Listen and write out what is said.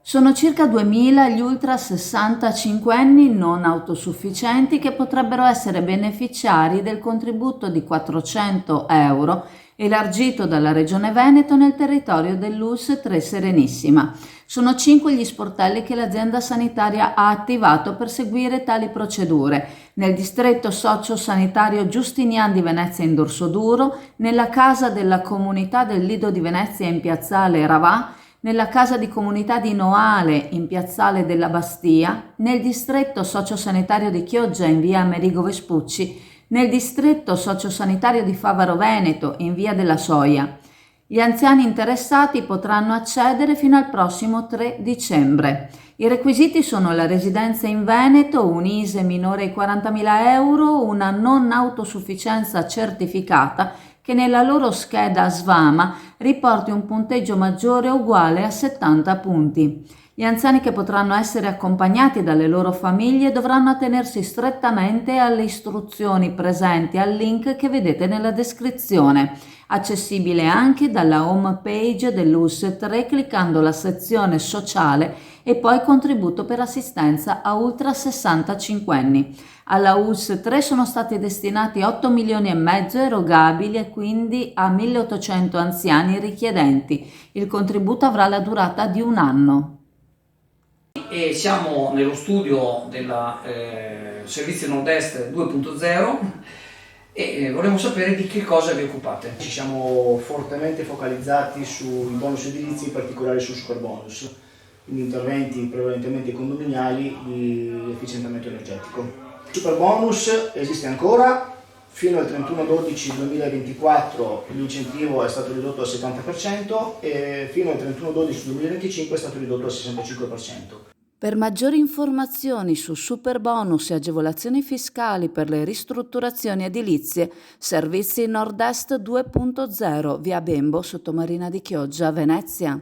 Sono circa 2000 gli ultra 65enni non autosufficienti che potrebbero essere beneficiari del contributo di 400 euro elargito dalla Regione Veneto nel territorio dell'ULSS 3 Serenissima. Sono 5 gli sportelli che l'azienda sanitaria ha attivato per seguire tali procedure. Nel distretto sociosanitario Giustinian di Venezia in Dorsoduro, nella casa della comunità del Lido di Venezia in piazzale Ravà, nella casa di comunità di Noale in piazzale della Bastia, nel distretto sociosanitario di Chioggia in via Amerigo Vespucci, nel distretto sociosanitario di Favaro Veneto in via della Soia. Gli anziani interessati potranno accedere fino al prossimo 3 dicembre. I requisiti sono la residenza in Veneto, un ISEE minore ai 40.000 euro, una non autosufficienza certificata che nella loro scheda SVAMA riporti un punteggio maggiore o uguale a 70 punti. Gli anziani che potranno essere accompagnati dalle loro famiglie dovranno attenersi strettamente alle istruzioni presenti al link che vedete nella descrizione, accessibile anche dalla home page dell'ULSS 3 cliccando la sezione sociale e poi contributo per assistenza a ultra 65enni. Alla ULSS 3 sono stati destinati 8 milioni e mezzo erogabili e quindi a 1800 anziani richiedenti. Il contributo avrà la durata di un anno. E siamo nello studio del Servizio Nord-Est 2.0 e vorremmo sapere di che cosa vi occupate. Ci siamo fortemente focalizzati sui bonus edilizi, in particolare sul superbonus, quindi interventi prevalentemente condominiali di efficientamento energetico. Il superbonus esiste ancora, fino al 31/12/2024 l'incentivo è stato ridotto al 70% e fino al 31/12/2025 è stato ridotto al 65%. Per maggiori informazioni su superbonus e agevolazioni fiscali per le ristrutturazioni edilizie, Servizi Nord-Est 2.0, via Bembo, Sottomarina di Chioggia, Venezia.